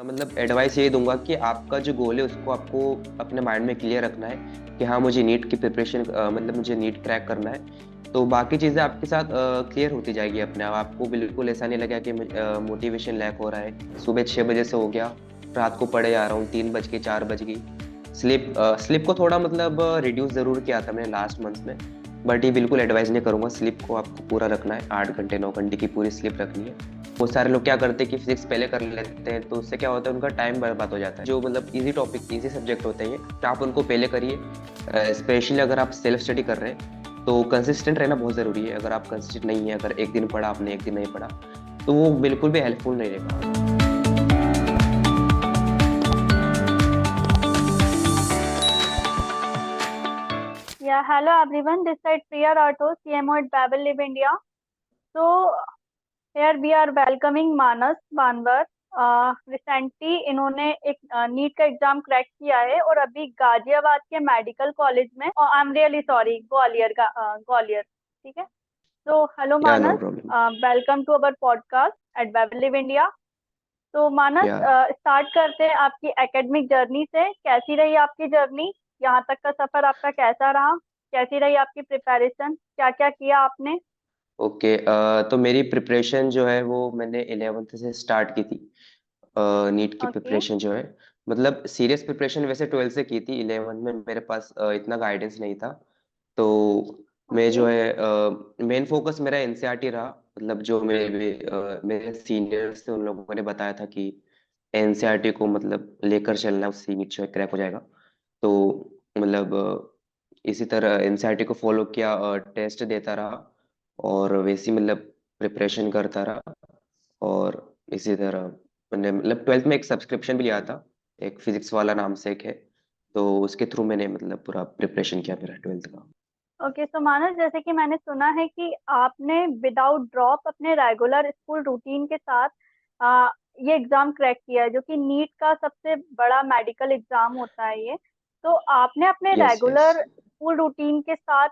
मतलब एडवाइस यही दूंगा कि आपका जो गोल है उसको आपको अपने माइंड में क्लियर रखना है कि हाँ मुझे नीट की प्रिपरेशन मतलब मुझे नीट क्रैक करना है। तो बाकी चीज़ें आपके साथ क्लियर होती जाएगी अपने आप। आपको बिल्कुल ऐसा नहीं लगा कि मोटिवेशन लैक हो रहा है, सुबह 6 बजे से हो गया, रात को पढ़े आ रहा हूँ, 3 बज गई, 4 बज गई। स्लिप स्लिप को थोड़ा मतलब रिड्यूस जरूर किया था मैंने लास्ट मंथ में। बट ये बिल्कुल एडवाइस नहीं करूंगा, स्लिप को आपको पूरा रखना है, 8 घंटे 9 घंटे की पूरी स्लिप रखनी है। बहुत सारे लोग क्या करते हैं कि फिजिक्स पहले कर लेते हैं, तो उससे क्या होता है उनका टाइम बर्बाद हो जाता है। जो मतलब इजी टॉपिक इजी सब्जेक्ट होते हैं ये, तो आप उनको पहले करिए। स्पेशली अगर आप सेल्फ स्टडी कर रहे हैं तो कंसिस्टेंट रहना बहुत ज़रूरी है। अगर आप कंसिस्टेंट नहीं है, अगर एक दिन पढ़ा आपने एक दिन नहीं पढ़ा, तो वो बिल्कुल भी हेल्पफुल नहीं रहेगा। Yeah, hello everyone. This side Priya Rathod, CMO at Babel Live India. So here we are welcoming Manas Banwar. Recently इन्होंने एक नीट का एग्जाम क्रैक किया है और अभी गाजियाबाद के मेडिकल कॉलेज में, और I am really sorry, Gwalior का, ग्वालियर। ठीक है। तो hello yeah no Manas, problem. Welcome to our podcast at Babel live India. तो मानस, या स्टार्ट करते हैं आपकी एकेडमिक जर्नी से। कैसी रही आपकी जर्नी? यहाँ तक का सफर आपका कैसा रहा? कैसी रही आपकी प्रिपरेशन? क्या क्या किया आपने? ओके, तो मेरी प्रिपरेशन जो है वो मैंने 11th से स्टार्ट की थी। नीट की ओके। प्रिपरेशन जो है, मतलब सीरियस प्रिपरेशन वैसे 12th से की थी। 11th में मेरे पास इतना गाइडेंस नहीं था। तो मैं ओके। जो है मेन फोकस मेरा एनसीईआरटी रहा। मतलब जो मेरे सीनियर्स थे उन लोगों ने बताया था कि एनसीईआरटी को मतलब लेकर चलना, उससे नीट जो है क्रैक हो जाएगा। तो मतलब इसी तरह एनसीईआरटी को फॉलो किया, टेस्ट देता रहा और वैसे ही मतलब प्रिपरेशन करता रहा। और इसी तरह मैंने मतलब 12th में एक सब्सक्रिप्शन भी लिया था, एक फिजिक्स वाला नाम से एक है। तो उसके थ्रू मैंने मतलब पूरा प्रिपरेशन किया मेरा 12th का। ओके, सो मानस, जैसे कि मैंने सुना है कि आपने विदाउट ड्रॉप अपने रेगुलर स्कूल रूटीन के साथ आ, ये एग्जाम क्रैक किया है, जो कि नीट का सबसे बड़ा मेडिकल एग्जाम होता है ये। तो आपने अपने yes yes. Regular school routine के साथ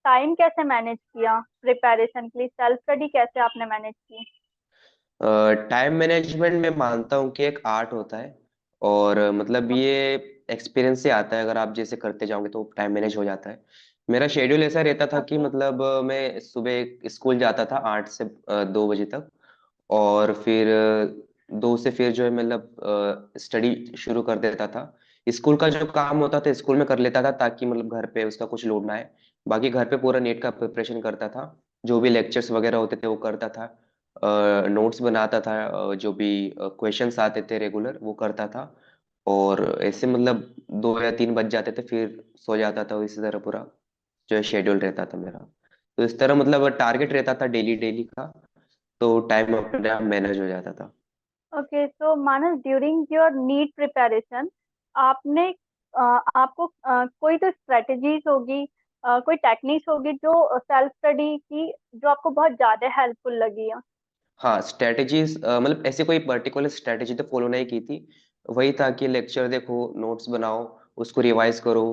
टाइम कैसे मैनेज किया? प्रिपरेशन के लिए सेल्फ स्टडी कैसे आपने मैनेज की? टाइम मैनेजमेंट मैं मानता हूँ कि एक आर्ट होता है। और मतलब ये ओके। एक्सपीरियंस से आता है। अगर आप जैसे करते जाओगे तो टाइम मैनेज हो जाता है। मेरा शेड्यूल ऐसा रहता था कि ओके। मतलब मैं सुबह स्कूल जाता था 8 से 2 बजे तक। और फिर 2 से फिर जो है मतलब स्टडी शुरू कर देता था। स्कूल का जो काम होता था स्कूल में कर लेता था, ताकि मतलब घर पे उसका कुछ लोड ना आए। बाकी घर पे पूरा नेट का प्रिपरेशन करता था। जो भी लेक्चर्स वगैरह होते थे वो करता था। नोट्स बनाता था, जो भी क्वेश्चंस आते थे रेगुलर वो करता था। और ऐसे मतलब 2 या 3 बज जाते थे, फिर सो जाता था। इसी तरह पूरा जो है शेड्यूल रहता था मेरा। तो इस तरह मतलब टारगेट रहता था डेली डेली का। तो टाइम अपने आप मैनेज हो जाता था। ओके, तो मानस, ड्यूरिंग योर नीट प्रिपरेशन आपने आपको कोई तो स्ट्रेटजीज होगी, कोई टेक्निक्स होगी जो सेल्फ स्टडी की, जो आपको बहुत ज्यादा हेल्पफुल लगी है? हाँ, स्ट्रेटेजीज मतलब ऐसे कोई पर्टिकुलर स्ट्रेटेजी तो फॉलो नहीं की थी। वही था कि लेक्चर देखो, नोट्स बनाओ, उसको रिवाइज करो,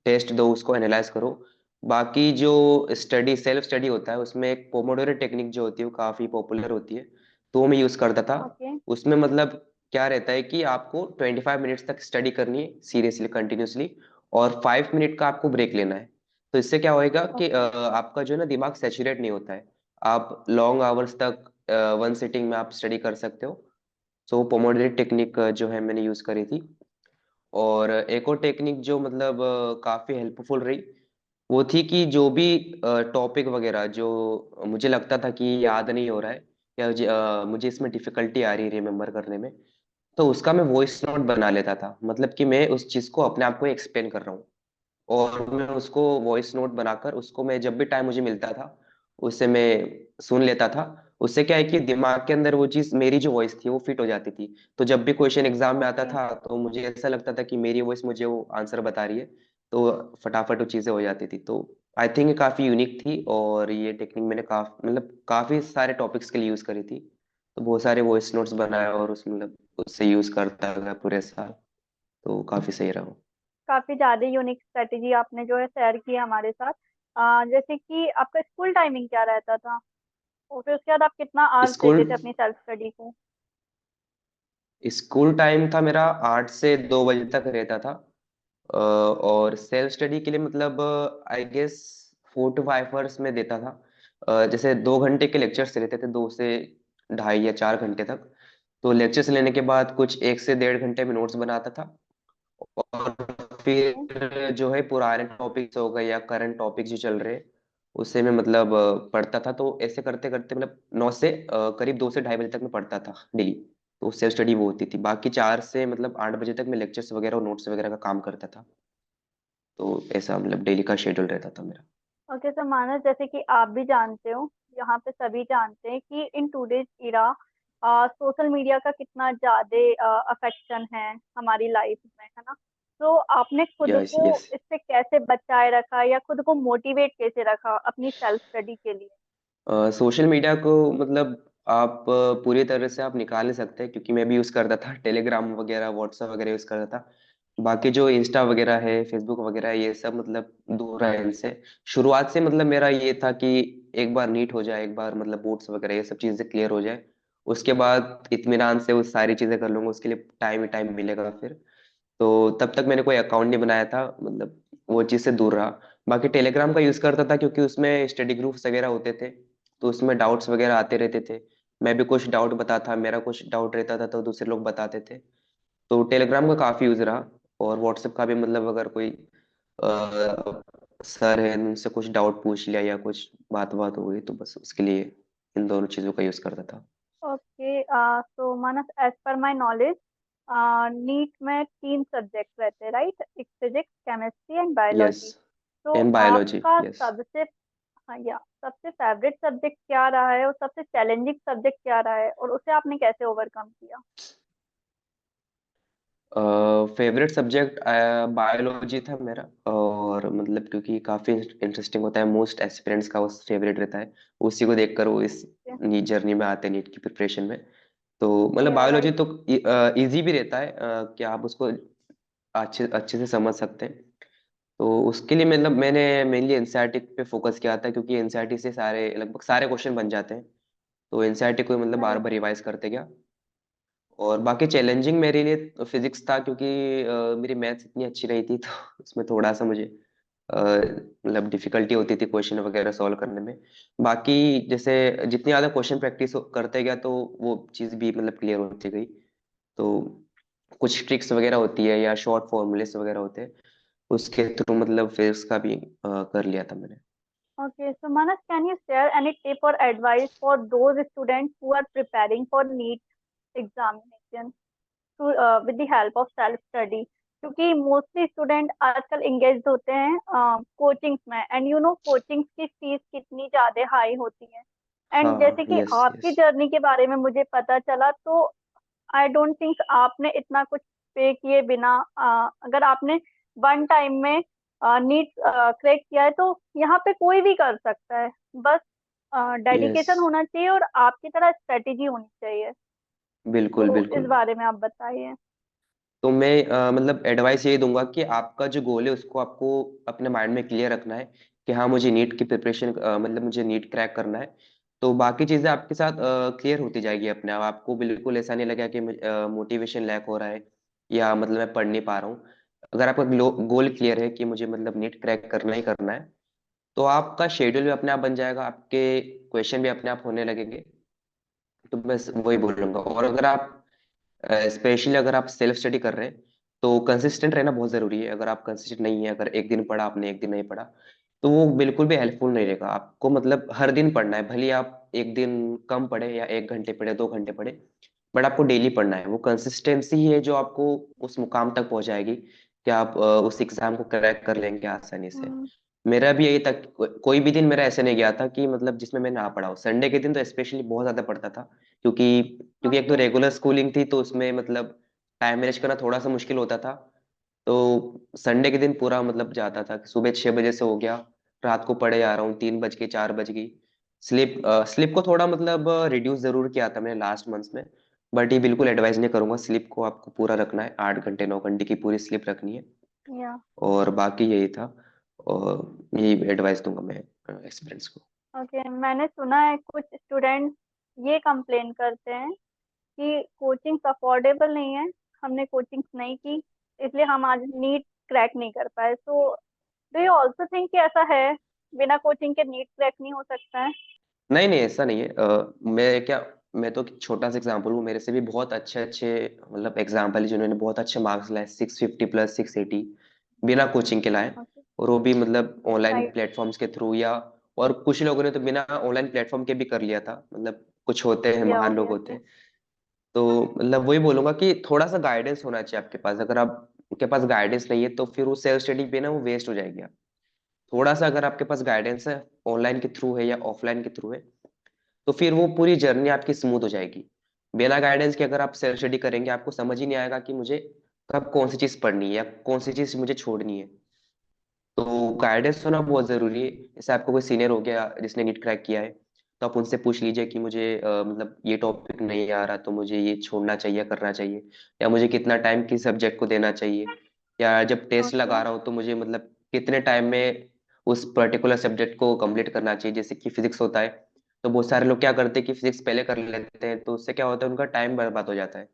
टेस्ट दो, उसको एनालाइज करो। बाकी जो स्टडी सेल्फ स्टडी होता है उसमें एक पोमोडोरो टेक्निक जो होती है वो काफी पॉपुलर होती है, तो वो मैं यूज करता था। ओके। उसमें मतलब क्या रहता है कि आपको 25 मिनट्स तक स्टडी करनी है सीरियसली कंटिन्यूसली, और 5 मिनट का आपको ब्रेक लेना है। तो इससे क्या होएगा कि ओके। आपका जो है ना दिमाग सेचुरेट नहीं होता है। आप लॉन्ग आवर्स तक वन सिटिंग में आप स्टडी कर सकते हो। सो पोमोडोरो टेक्निक जो है मैंने यूज करी थी। और एक और टेक्निक जो मतलब काफी हेल्पफुल रही, वो थी कि जो भी टॉपिक वगैरह जो मुझे लगता था कि याद नहीं हो रहा है, या मुझे इसमें डिफिकल्टी आ रही है रिमेम्बर करने में, तो उसका मैं वॉइस नोट बना लेता था। मतलब कि मैं उस चीज को अपने आप को एक्सप्लेन कर रहा हूँ, और मैं उसको वॉइस नोट बनाकर उसको मैं जब भी टाइम मुझे मिलता था उससे मैं सुन लेता था। उससे क्या है कि दिमाग के अंदर वो चीज, मेरी जो वॉइस थी वो फिट हो जाती थी। तो जब भी क्वेश्चन एग्जाम में आता ओके। था तो मुझे ऐसा लगता था कि मेरी वॉइस मुझे वो आंसर बता रही है। तो फटाफट वो चीजें हो जाती थी। तो आई थिंक काफी यूनिक थी, और ये टेक्निक मैंने काफी सारे टॉपिक्स के लिए यूज करी थी। तो बहुत सारे वॉइस नोट्स बनाए और उस मतलब उससे यूज करता गया पूरे साल। तो काफी सही रहा। काफी ज्यादा यूनिक स्ट्रेटेजी आपने जो है शेयर की हमारे साथ। जैसे कि आपका स्कूल टाइमिंग क्या रहता था, और फिर उसके बाद आप कितना आवर्स स्कूल देते थे अपनी सेल्फ स्टडी को? स्कूल टाइम था मेरा 8 से 2 बजे तक रहता था। और सेल्फ स्टडी के लिए मतलब आई गेस 4 to 5 आवर्स में देता था। जैसे 2 घंटे के लेक्चर्स रहते थे, 2 से ढाई या 4 घंटे तक। तो लेक्चर्स लेने के बाद कुछ 1 से 1.5 घंटे में नोट्स बनाता था। और फिर जो है पुराने टॉपिक्स हो गए या करंट टॉपिक्स जो चल रहे, उससे मैं मतलब पढ़ता था। तो ऐसे करते करते मतलब 9 से करीब 2 से ढाई बजे तक मैं पढ़ता था डेली। तो सेल्फ स्टडी वो होती थी। बाकी 4 से मतलब 8 बजे तक मैं लेक्चर्स वगैरह और नोट्स वगैरह का काम करता था। तो ऐसा मतलब डेली का शेड्यूल रहता था मेरा। ओके, तो मानस, जैसे कि आप भी जानते हो, यहाँ पे सभी जानते हैं कि in today's era social media का कितना ज्यादा अफेक्शन है हमारी लाइफ में, है ना। तो आपने खुद यस को यस। इससे कैसे बचाए रखा या खुद को मोटिवेट कैसे रखा अपनी सेल्फ स्टडी के लिए? सोशल मीडिया को मतलब आप पूरी तरह से आप निकाल नहीं सकते, क्योंकि मैं भी यूज करता था टेलीग्राम वगैरह व्हाट्सएप वगैरह यूज करता था। बाकी जो इंस्टा वगैरह है फेसबुक वगैरह है, ये सब मतलब दूर है इनसे। शुरुआत से मतलब मेरा ये था कि एक बार नीट हो जाए, एक बार मतलब बोर्ड्स वगैरह ये सब चीजें क्लियर हो जाए, उसके बाद इत्मीनान से वो सारी चीजें कर लूंगा। उसके लिए टाइम ही टाइम मिलेगा फिर। तो तब तक मैंने कोई अकाउंट नहीं बनाया था, मतलब वो चीज से दूर रहा। बाकी टेलीग्राम का यूज करता था, क्योंकि उसमें स्टडी ग्रुप्स वगैरह होते थे। तो उसमें डाउट्स वगैरह आते रहते थे। मैं भी कुछ डाउट बताता, मेरा कुछ डाउट रहता था तो दूसरे लोग बताते थे। तो टेलीग्राम का काफी यूज रहा। और व्हाट्सएप का भी मतलब अगर कोई सर है उनसे कुछ डाउट पूछ लिया या कुछ बात बात हो गई, तो बस उसके लिए इन दोनों चीजों का यूज करता था। ओके, तो Manas, as per my knowledge, NEET में 3 सब्जेक्ट रहते हैं, राइट? एक physics, chemistry and yes. Biology. तो एंड बायोलॉजी। आपका यस। सबसे, हाँ, या सबसे फेवरेट सब्जेक्ट क्या रहा है और सबसे चैलेंजिंग सब्जेक्ट क्या रहा है और उसे आपने कैसे ओवरकम किया? फेवरेट सब्जेक्ट बायोलॉजी था मेरा। और मतलब क्योंकि काफी इंटरेस्टिंग होता है, मोस्ट एस्पिरेंट्स का उस फेवरेट रहता है। उसी को देखकर वो इस नीट जर्नी में आते हैं, नीट की प्रिपरेशन में। तो मतलब या बायोलॉजी राइट। तो इजी भी रहता है, कि आप उसको अच्छे अच्छे से समझ सकते हैं। तो उसके लिए मतलब मैंने मेनली एनसीईआरटी पे फोकस किया था, क्योंकि एनसीईआरटी से सारे लगभग सारे क्वेश्चन बन जाते हैं। तो एनसीईआरटी को मतलब बार राइट। बार रिवाइज करते गया। और बाकी चैलेंजिंग मेरे लिए फिजिक्स था, क्योंकि मेरी मैथ्स इतनी अच्छी नहीं थी। तो उसमें थोड़ा सा मुझे मतलब डिफिकल्टी होती थी क्वेश्चन वगैरह सॉल्व करने में। बाकी जैसे जितनी ज़्यादा क्वेश्चन प्रैक्टिस करते गया, तो वो चीज़ भी मतलब क्लियर होती गई। तो कुछ ट्रिक्स वगैरह होती है या शॉर्ट फॉर्मूलेस वगैरह होते हैं, उसके थ्रू मतलब फिजिक्स का भी कर लिया था मैंने। Okay, so Manas, can you share any tip or advice for those students who are preparing for NEET examination with the help of self study? क्योंकि मोस्टली स्टूडेंट आजकल एंगेज होते हैं कोचिंग्स में, एंड यू नो कोचिंग्स की fees कितनी ज्यादा high होती है। एंड जैसे हाँ। कि यस आपकी यस। जर्नी के बारे में मुझे पता चला, तो आई डोंट थिंक आपने इतना कुछ पे किए बिना, अगर आपने वन टाइम में नीट क्रैक किया है, तो यहाँ पे कोई भी कर सकता है। बस यस। डेडिकेशन होना चाहिए और आपकी तरह स्ट्रेटेजी होनी चाहिए। बिल्कुल तो इस बिल्कुल। बारे में आप बताइए। तो मैं मतलब एडवाइस यही दूंगा कि आपका जो गोल है उसको आपको अपने माइंड में क्लियर रखना है, कि हाँ मुझे नीट की प्रिपरेशन मतलब मुझे नीट क्रैक करना है। तो बाकी चीजें आपके साथ क्लियर होती जाएगी अपने आप। आपको बिल्कुल ऐसा नहीं लगेगा कि मोटिवेशन लैक हो रहा है या मतलब मैं पढ़ नहीं पा रहा हूँ। अगर आपका गोल क्लियर है कि मुझे मतलब नीट क्रैक करना ही करना है, तो आपका शेड्यूल भी अपने आप बन जाएगा, आपके क्वेश्चन भी अपने आप होने लगेंगे। तो बस वही बोलूंगा। और अगर आप स्पेशली अगर आप सेल्फ स्टडी कर रहे हैं, तो कंसिस्टेंट रहना बहुत जरूरी है। अगर आप कंसिस्टेंट नहीं है, अगर एक दिन पढ़ा आपने एक दिन नहीं पढ़ा, तो वो बिल्कुल भी हेल्पफुल नहीं रहेगा आपको। मतलब हर दिन पढ़ना है, भले ही आप एक दिन कम पढ़े या 1 घंटे पढ़े 2 घंटे पढ़े, बट आपको डेली पढ़ना है। वो कंसिस्टेंसी ही है जो आपको उस मुकाम तक पहुंचाएगी, कि आप उस एग्जाम को क्रैक कर लेंगे आसानी से। हम्म। मेरा भी यही था कि कोई भी दिन मेरा ऐसे नहीं गया था कि मतलब जिसमें मैं ना पढ़ा हूँ। संडे के दिन तो स्पेशली बहुत ज्यादा पढ़ता था, क्योंकि क्योंकि एक तो ओके। रेगुलर स्कूलिंग थी, तो उसमें मतलब टाइम मैनेज करना थोड़ा सा मुश्किल होता था। तो संडे के दिन पूरा मतलब जाता था कि सुबह 6 बजे से हो गया, रात को पढ़े आ रहा हूँ 3 बज के 4 बज गई। स्लिप को थोड़ा मतलब रिड्यूस जरूर किया था मैंने लास्ट मंथ्स में। बट ये बिल्कुल एडवाइस नहीं करूंगा, स्लिप को आपको पूरा रखना है, 8 घंटे 9 घंटे की पूरी स्लिप रखनी है। या और बाकी यही था। और यही एडवाइस दूंगा मैं एक्सपीरियंस को। ओके, मैंने सुना है कुछ स्टूडेंट ये कंप्लेन करते हैं कि कोचिंग अफोर्डेबल नहीं है, हमने कोचिंग नहीं की, इसलिए हम आज नीट क्रैक नहीं कर पाए। So do you also think कि ऐसा है, बिना कोचिंग के नीट क्रैक नहीं हो सकता है? नहीं नहीं, ऐसा नहीं है। मैं तो एक छोटा सा एग्जांपल हूँ, मेरे से भी बहुत अच्छे अच्छे मतलब एग्जांपल है जिन्होंने बहुत अच्छे मार्क्स लाए, 650 प्लस 680, बिना कोचिंग के लाए। ओके। और वो भी मतलब ऑनलाइन राइट। प्लेटफॉर्म्स के थ्रू, या और कुछ लोगों ने तो बिना ऑनलाइन प्लेटफॉर्म के भी कर लिया था। मतलब कुछ होते हैं, या महान लोग होते ऑब्वियसली। हैं। तो मतलब वही बोलूंगा कि थोड़ा सा गाइडेंस होना चाहिए आपके पास। अगर आपके पास गाइडेंस नहीं है तो फिर वो सेल्फ स्टडी पे ना वो वेस्ट हो जाएगी। थोड़ा सा अगर आपके पास गाइडेंस है, ऑनलाइन के थ्रू है या ऑफलाइन के थ्रू है, तो फिर वो पूरी जर्नी आपकी स्मूथ हो जाएगी। बिना गाइडेंस के अगर आप सेल्फ स्टडी करेंगे, आपको समझ ही नहीं आएगा कि मुझे कब कौन सी चीज पढ़नी है या कौन सी चीज मुझे छोड़नी है। तो गाइडेंस होना बहुत जरूरी है। जैसे आपको कोई सीनियर हो गया जिसने नीट क्रैक किया है, तो आप उनसे पूछ लीजिए कि मुझे मतलब ये टॉपिक नहीं आ रहा, तो मुझे ये छोड़ना चाहिए, करना चाहिए, या मुझे कितना टाइम किस सब्जेक्ट को देना चाहिए, या जब टेस्ट ओके। लगा रहा हूँ तो मुझे मतलब कितने टाइम में उस पर्टिकुलर सब्जेक्ट को कंप्लीट करना चाहिए। जैसे कि फिजिक्स होता है, तो बहुत सारे लोग क्या करते हैं कि फिजिक्स पहले कर लेते हैं, तो उससे क्या होता है, उनका टाइम बर्बाद हो जाता है।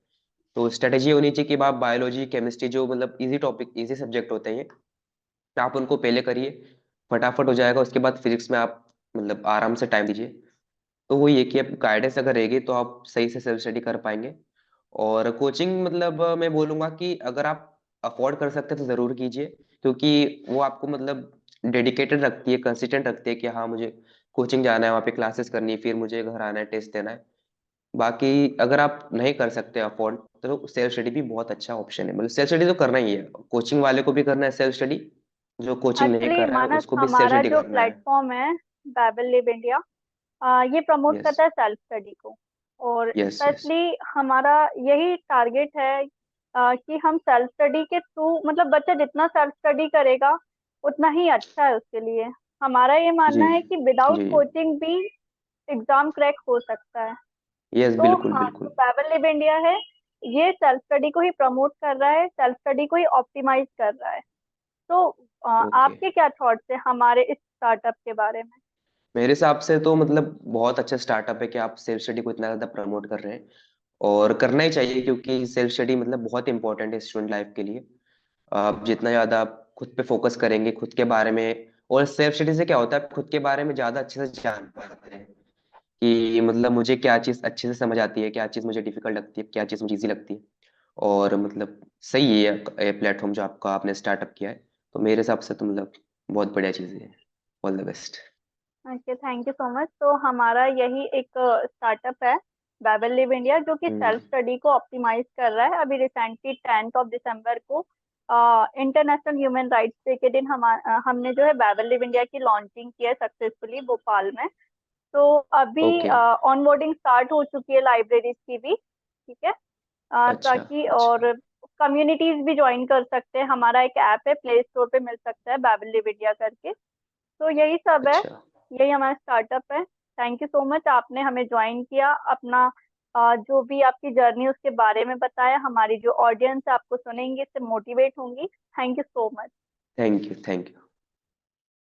तो स्ट्रेटेजी होनी चाहिए कि आप बायोलॉजी केमिस्ट्री जो मतलब इजी टॉपिक इजी सब्जेक्ट होते हैं, तो आप उनको पहले करिए, फटाफट हो जाएगा। उसके बाद फिजिक्स में आप मतलब आराम से टाइम दीजिए। तो वही है कि आप गाइडेंस अगर रहेगी तो आप सही से सेल्फ स्टडी कर पाएंगे। और कोचिंग मतलब मैं बोलूंगा कि अगर आप अफोर्ड कर सकते हैं तो जरूर कीजिए, क्योंकि वो आपको मतलब डेडिकेटेड रखती है, कंसिस्टेंट रखती है कि हाँ मुझे कोचिंग जाना है, वहाँ पे क्लासेस करनी है, फिर मुझे घर आना है, टेस्ट देना है। बाकी अगर आप नहीं कर सकते अफोर्ड, तो सेल्फ स्टडी भी बहुत अच्छा ऑप्शन है। मतलब सेल्फ स्टडी तो करना ही है, कोचिंग वाले को भी करना है सेल्फ स्टडी, जो कोचिंग नहीं एक्चुअली कर रहा है मानस, उसको भी सेल्फ हमारा स्टडी जो करना है। प्लेटफॉर्म है बाइबल लिव इंडिया, ये प्रमोट यस करता है सेल्फ स्टडी को। और यस यस। स्पेशली हमारा यही टारगेट है कि हम सेल्फ स्टडी के थ्रू, मतलब बच्चा जितना सेल्फ स्टडी करेगा उतना ही अच्छा है उसके लिए। हमारा ये जी मानना है कि विदाउट जी। कोचिंग भी एग्जाम क्रैक हो सकता है। यस, तो बिल्कुल हाँ, जो बिल्कुल। बाइबल लिव इंडिया है, ये सेल्फ स्टडी को ही प्रमोट कर रहा है, सेल्फ स्टडी को ही ऑप्टिमाइज कर रहा है। तो ओके। आपके क्या थॉट्स है हमारे इस स्टार्टअप के बारे में? मेरे हिसाब से तो मतलब बहुत अच्छा स्टार्टअप है कि आप सेल्फ स्टडी को इतना ज्यादा प्रमोट कर रहे हैं। और करना ही चाहिए, क्योंकि सेल्फ स्टडी मतलब बहुत इंपॉर्टेंट है स्टूडेंट लाइफ के लिए। आप जितना ज्यादा आप खुद पे फोकस करेंगे, खुद के बारे में, और सेल्फ स्टडी से क्या होता है, आप खुद के बारे में ज्यादा अच्छे से जान पाते हैं कि मतलब मुझे क्या चीज अच्छे से समझ आती है, क्या चीज मुझे डिफिकल्ट लगती है, क्या चीज मुझे इजी लगती है। और मतलब सही है ये प्लेटफॉर्म जो आपका आपने स्टार्टअप किया है। तो मेरे हिसाब से तो मतलब बहुत बढ़िया चीज है। All the best. Okay, thank you so much. तो हमारा यही एक स्टार्टअप है बाइबल लिव इंडिया, जो कि हम्म। सेल्फ स्टडी को ऑप्टिमाइज कर रहा है। अभी रिसेंटली 10 दिसंबर को इंटरनेशनल ह्यूमन राइट्स डे के दिन हमने जो है बाइबल लिव इंडिया की लॉन्चिंग की है सक्सेसफुली भोपाल में। तो अभी ओके। ऑनबोर्डिंग स्टार्ट हो चुकी है लाइब्रेरीज की भी, ठीक है। अच्छा ताकि अच्छा। और कम्युनिटीज भी ज्वाइन कर सकते हैं। हमारा एक ऐप है, प्ले स्टोर पे मिल सकता है बाइबल लिव इंडिया करके। तो यही सब है, अच्छा। यही हमारा स्टार्टअप है। थैंक यू सो मच, आपने हमें ज्वाइन किया, अपना जो भी आपकी जर्नी उसके बारे में बताया। हमारी जो ऑडियंस है आपको सुनेंगे, इससे मोटिवेट होंगी। Thank you so much. Thank you thank you.